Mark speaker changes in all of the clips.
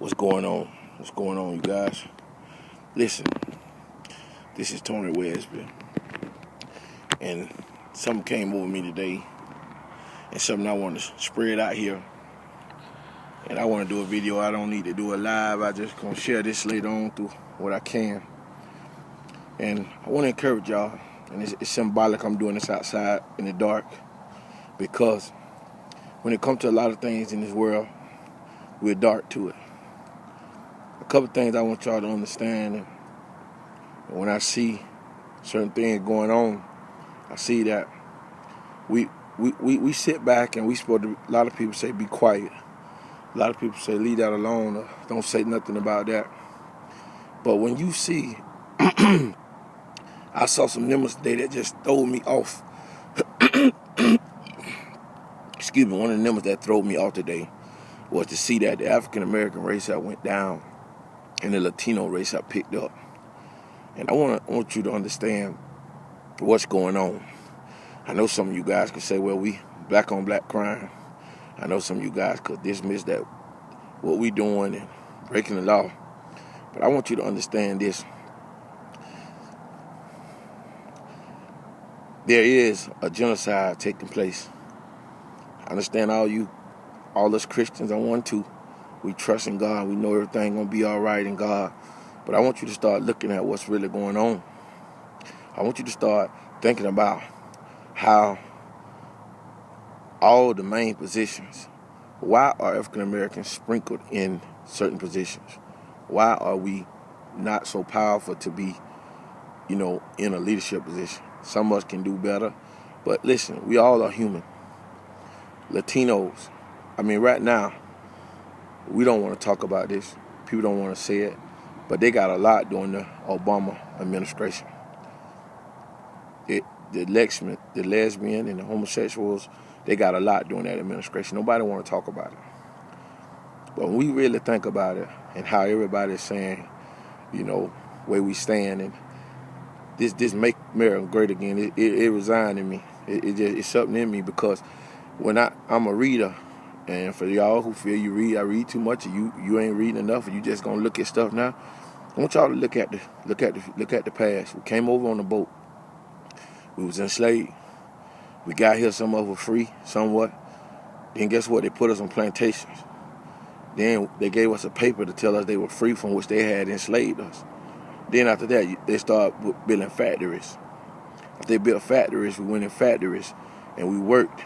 Speaker 1: What's going on? What's going on, you guys? Listen, this is Tony Wesby, and something came over me today, and something I want to spread out here. And I want to do a video. I don't need to do it live. I just gonna share this later on through what I can. And I want to encourage y'all, and it's symbolic I'm doing this outside in the dark, because when it comes to a lot of things in this world, we're dark to it. A couple things I want y'all to understand, and when I see certain things going on, I see that we sit back and we supposed to, a lot of people say be quiet. A lot of people say leave that alone or don't say nothing about that. But when you see, I saw some numbers today that just threw me off. Excuse me, one of the numbers that threw me off today was to see that the African American race that went down and the Latino race that picked up. And I want you to understand what's going on. I know some of you guys could say, well, we black on black crime. I know some of you guys could dismiss that, what we doing and breaking the law. But I want you to understand this. There is a genocide taking place. I understand all us Christians, I want to. We trust in God. We know everything gonna be all right in God. But I want you to start looking at what's really going on. I want you to start thinking about how all the main positions, why are African Americans sprinkled in certain positions? Why are we not so powerful to be, in a leadership position? Some of us can do better. But listen, we all are human. Latinos, right now, we don't want to talk about this. People don't want to say it. But they got a lot during the Obama administration. The lesbian and the homosexuals, they got a lot during that administration. Nobody want to talk about it. But when we really think about it and how everybody's saying, where we stand, and this make America great again, it resigned in me. It's something in me, because when I'm a reader, and for y'all who feel I read too much, or you ain't reading enough, or you just gonna look at stuff now, I want y'all to look at the past. We came over on a boat. We was enslaved. We got here, some of us were free, somewhat. Then guess what? They put us on plantations. Then they gave us a paper to tell us they were free from which they had enslaved us. Then after that, they started building factories. After they built factories, we went in factories and we worked.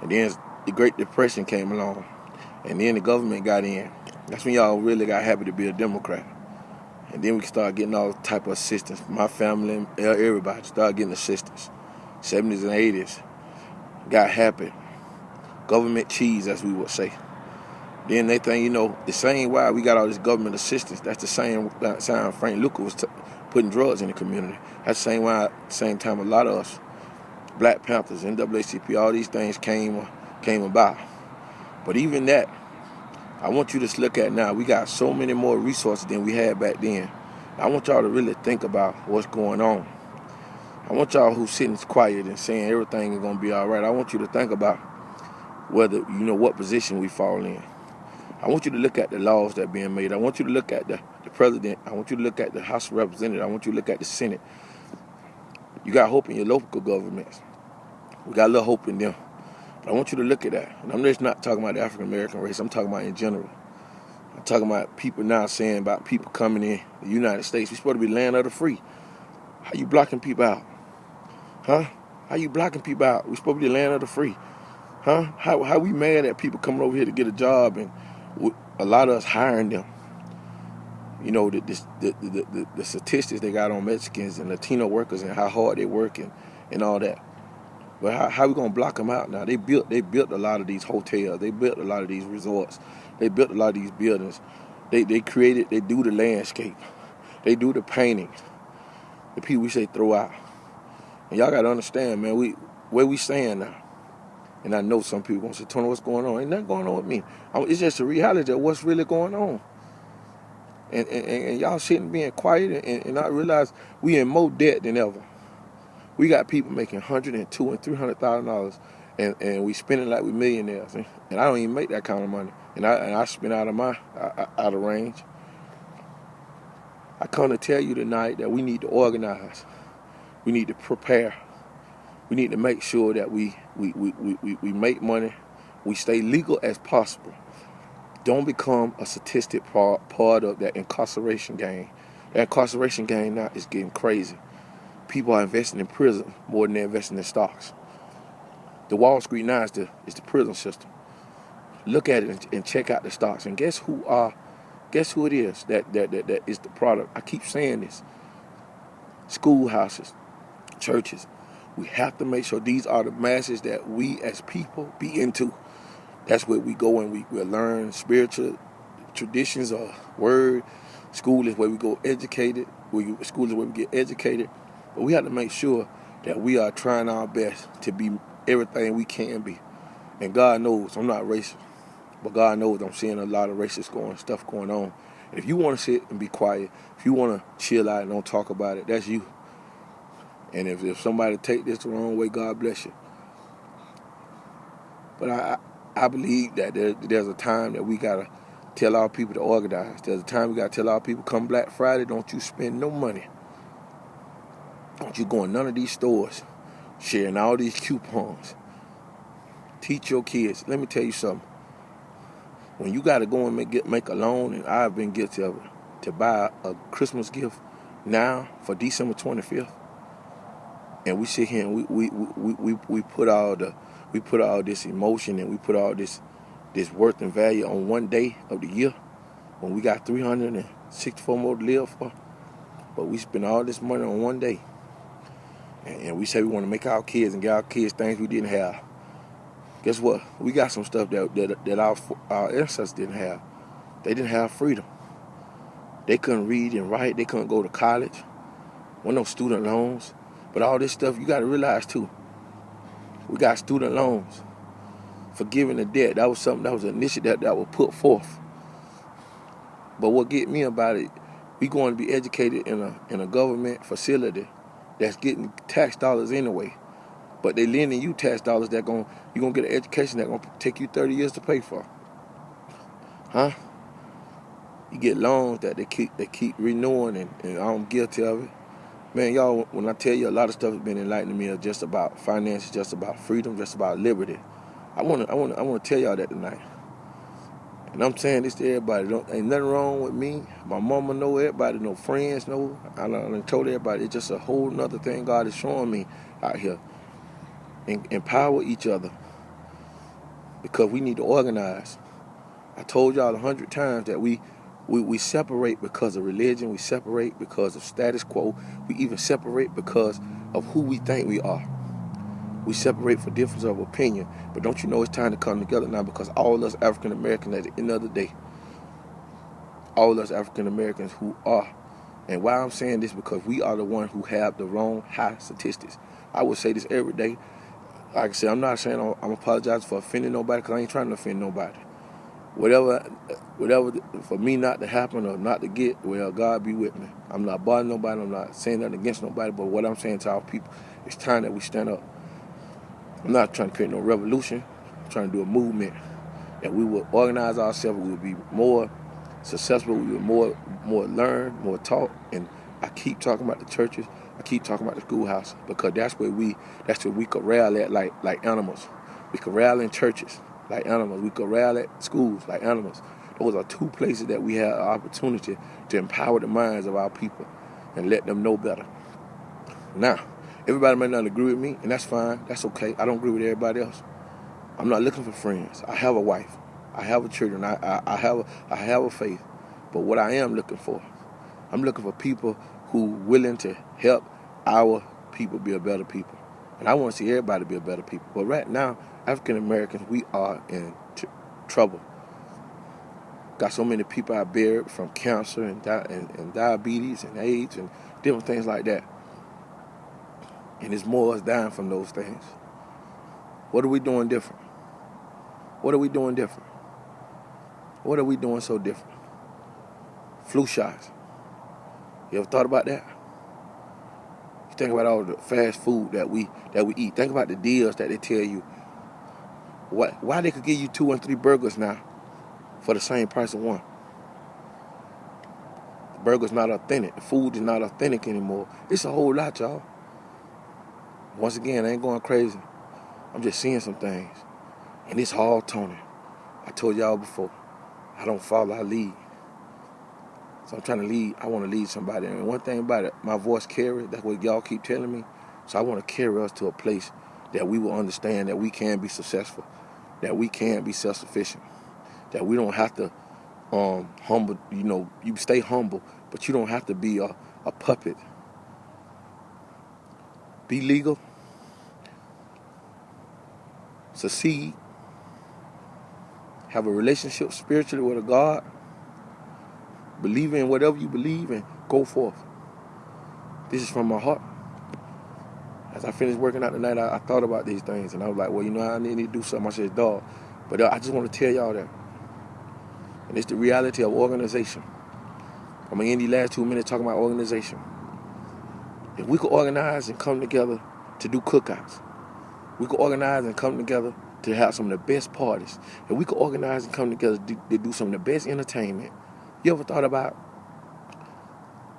Speaker 1: And then the Great Depression came along. And then the government got in. That's when y'all really got happy to be a Democrat. And then we started getting all type of assistance. My family and everybody started getting assistance. 70s and 80s. Got happy. Government cheese, as we would say. Then they think, the same why we got all this government assistance. That's the same time Frank Lucas was putting drugs in the community. That's the same why, at the same time, a lot of us, Black Panthers, NAACP, all these things came about. But even that, I want you to look at now. We got so many more resources than we had back then. I want y'all to really think about what's going on. I want y'all who's sitting quiet and saying everything is going to be all right, I want you to think about whether, what position we fall in. I want you to look at the laws that are being made. I want you to look at the president. I want you to look at the House of Representatives. I want you to look at the Senate. You got hope in your local governments. We got a little hope in them. But I want you to look at that. And I'm just not talking about the African American race. I'm talking about in general. I'm talking about people now saying about people coming in the United States. We're supposed to be land of the free. How you blocking people out? Huh? How you blocking people out? We're supposed to be the land of the free. Huh? How we mad at people coming over here to get a job, and a lot of us hiring them? The statistics they got on Mexicans and Latino workers and how hard they work and all that. But how we gonna block them out now? They built a lot of these hotels. They built a lot of these resorts. They built a lot of these buildings. They do the landscape. They do the painting. The people we say throw out. And y'all gotta understand, man, where we stand now. And I know some people gonna say, Tony, what's going on? Ain't nothing going on with me. It's just a reality of what's really going on. And y'all sitting being quiet and not realize we in more debt than ever. We got people making $102,000 and $300,000 and we spend it like we millionaires. And I don't even make that kind of money. And I spend out of range. I come to tell you tonight that we need to organize. We need to prepare. We need to make sure that we make money. We stay legal as possible. Don't become a statistic part of that incarceration game. That incarceration game now is getting crazy. People are investing in prison more than they're investing in stocks. The Wall Street now is the prison system. Look at it and check out the stocks. And guess who it is that is the product. I keep saying this. Schoolhouses, churches. We have to make sure these are the masses that we as people be into. That's where we go and we learn spiritual traditions or word. School is where we go educated. School is where we get educated. But we have to make sure that we are trying our best to be everything we can be. And God knows I'm not racist. But God knows I'm seeing a lot of racist stuff going on. And if you want to sit and be quiet, if you want to chill out and don't talk about it, that's you. And if somebody take this the wrong way, God bless you. But I believe that there's a time that we got to tell our people to organize. There's a time we got to tell our people, come Black Friday, don't you spend no money. Don't you go in none of these stores sharing all these coupons. Teach your kids. Let me tell you something. When you got to go and make a loan, and I've been guilty of it, to buy a Christmas gift now for December 25th, and we sit here and we put all this emotion and we put all this worth and value on one day of the year when we got 364 more to live for, but we spend all this money on one day, and we say we want to make our kids and get our kids things we didn't have. Guess what? We got some stuff that our ancestors didn't have. They didn't have freedom. They couldn't read and write. They couldn't go to college. Wasn't no student loans. But all this stuff, you got to realize, too, we got student loans. Forgiving the debt, that was something, that was an initiative that was put forth. But what get me about it, we going to be educated in a government facility that's getting tax dollars anyway. But they lending you tax dollars you're going to get an education that's going to take you 30 years to pay for. Huh? You get loans that they keep renewing, and I'm guilty of it. Man, y'all, when I tell you a lot of stuff has been enlightening me just about finances, just about freedom, just about liberty. I want to tell y'all that tonight. And I'm saying this to everybody. Ain't nothing wrong with me. My mama know, everybody know, friends know. I done told everybody it's just a whole nother thing God is showing me out here. Empower each other, because we need to organize. I told y'all 100 times that we separate because of religion. We separate because of status quo. We even separate because of who we think we are. We separate for difference of opinion. But don't you know it's time to come together now, because all us African Americans at the end of the day, all us African Americans who are, and why I'm saying this, because we are the ones who have the wrong high statistics. I would say this every day. Like I said, I'm not saying I'm apologizing for offending nobody, because I ain't trying to offend nobody. Whatever for me not to happen or not to get, well, God be with me. I'm not bothering nobody. I'm not saying nothing against nobody. But what I'm saying to our people, it's time that we stand up. I'm not trying to create no revolution. I'm trying to do a movement that we will organize ourselves. We will be more successful. We will more learn, more taught. And I keep talking about the churches. I keep talking about the schoolhouse, because that's where we corral at like animals. We corral in churches like animals. We corral at schools like animals. Those are two places that we have an opportunity to empower the minds of our people and let them know better. Now, everybody may not agree with me, and that's fine. That's okay. I don't agree with everybody else. I'm not looking for friends. I have a wife. I have children. I have a faith. But what I am looking for, I'm looking for people who willing to help our people be a better people. And I want to see everybody be a better people. But right now, African Americans, we are in trouble. Got so many people out buried from cancer and diabetes and AIDS and different things like that. And there's more of us dying from those things. What are we doing different? What are we doing different? What are we doing so different? Flu shots. You ever thought about that? You think about all the fast food that we eat. Think about the deals that they tell you. Why they could give you 2 and 3 burgers now for the same price of one? The burger's not authentic. The food is not authentic anymore. It's a whole lot, y'all. Once again, I ain't going crazy. I'm just seeing some things. And it's all Tony. I told y'all before, I don't follow, I lead. So I'm trying to lead. I want to lead somebody. And one thing about it, my voice carries. That's what y'all keep telling me. So I want to carry us to a place that we will understand that we can be successful, that we can be self-sufficient, that we don't have to humble. You know, you stay humble, but you don't have to be a puppet. Be legal. Succeed. Have a relationship spiritually with a God. Believe in whatever you believe and go forth. This is from my heart. As I finished working out tonight, I thought about these things, and I was like, well, you know, I need to do something. I said, dog. But I just want to tell y'all that. And it's the reality of organization. I'm going to end these last 2 minutes talking about organization. If we could organize and come together to do cookouts, we could organize and come together to have some of the best parties. If we could organize and come together to do some of the best entertainment. You ever thought about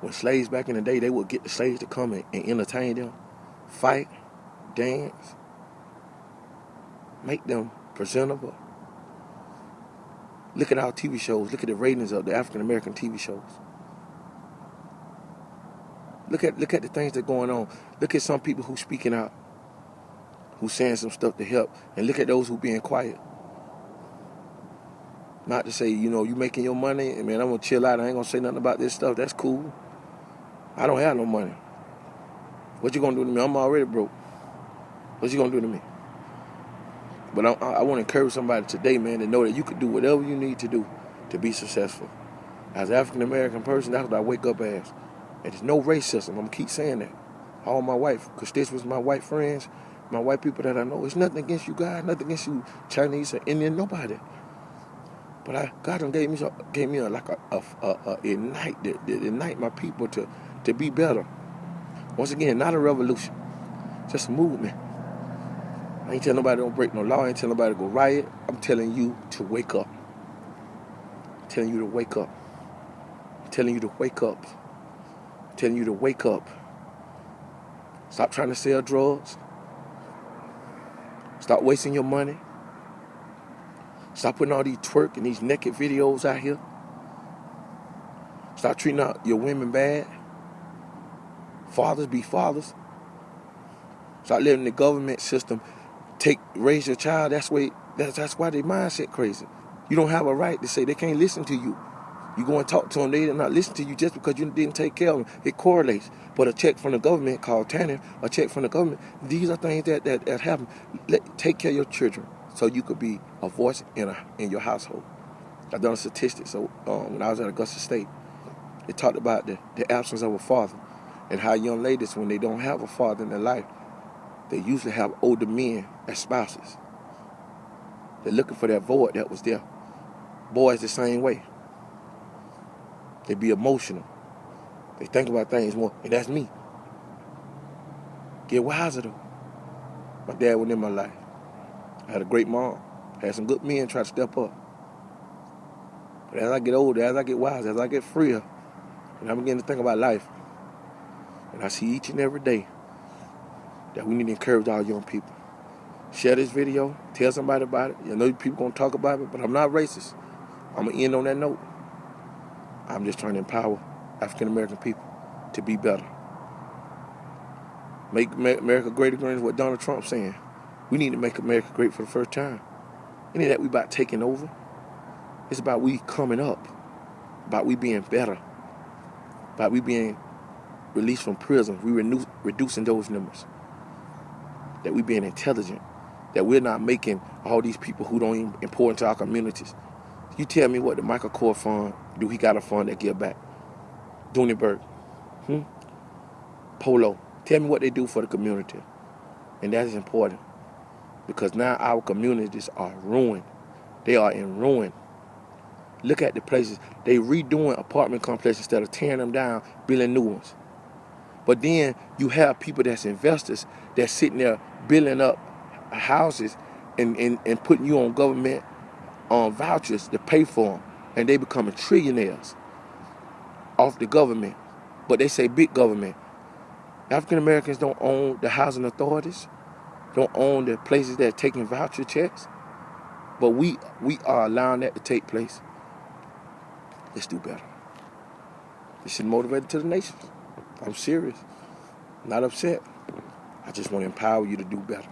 Speaker 1: when slaves back in the day, they would get the slaves to come and entertain them, fight, dance, make them presentable? Look at our TV shows. Look at the ratings of the African-American TV shows. Look at the things that are going on. Look at some people who speaking out, who saying some stuff to help, and look at those who being quiet. Not to say, you know, you making your money, and man, I'm going to chill out. I ain't going to say nothing about this stuff. That's cool. I don't have no money. What you going to do to me? I'm already broke. What you going to do to me? But I want to encourage somebody today, man, to know that you can do whatever you need to do to be successful. As an African-American person, that's what I wake up as. And there's no racism. I'm going to keep saying that. All my white constituents, my white friends, my white people that I know, it's nothing against you guys, nothing against you Chinese or Indian, nobody. But God done gave me like a ignite that ignite my people to be better. Once again, not a revolution, just a movement. I ain't telling nobody don't break no law. I ain't telling nobody to go riot. I'm telling you to wake up. I'm telling you to wake up. I'm telling you to wake up. I'm telling you to wake up. Stop trying to sell drugs. Stop wasting your money. Stop putting all these twerk and these naked videos out here. Stop treating out your women bad. Fathers be fathers. Stop letting the government system raise your child. That's why their mindset crazy. You don't have a right to say they can't listen to you. You go and talk to them, they did not listen to you just because you didn't take care of them. It correlates. But a check from the government called TANF, a check from the government, these are things that happen. Take care of your children so you could be a voice in your household. I've done a statistic. So when I was at Augusta State, it talked about the absence of a father and how young ladies, when they don't have a father in their life, they usually have older men as spouses. They're looking for that void that was there. Boys the same way. They be emotional. They think about things more. And that's me. Get wiser though. My dad was in my life. I had a great mom. Had some good men try to step up. But as I get older, as I get wiser, as I get freer, and I'm beginning to think about life, and I see each and every day that we need to encourage our young people. Share this video. Tell somebody about it. You know people going to talk about it, but I'm not racist. I'm going to end on that note. I'm just trying to empower African-American people to be better. Make America great again is what Donald Trump's saying. We need to make America great for the first time. It ain't that we about taking over. It's about we coming up. About we being better. About we being released from prison. We reducing those numbers. That we being intelligent. That we're not making all these people who don't even important to our communities. You tell me what the Michael Kors Fund do. He got a fund that give back. Dunenberg. Polo. Tell me what they do for the community. And that is important. Because now our communities are ruined. They are in ruin. Look at the places. They redoing apartment complexes instead of tearing them down, building new ones. But then you have people that's investors that's sitting there building up houses and putting you on government vouchers to pay for them, and they becoming trillionaires off the government. But they say big government. African Americans don't own the housing authorities, don't own the places that are taking voucher checks, but we are allowing that to take place. Let's do better. This should motivate to the nations. I'm serious. Not upset. I just want to empower you to do better.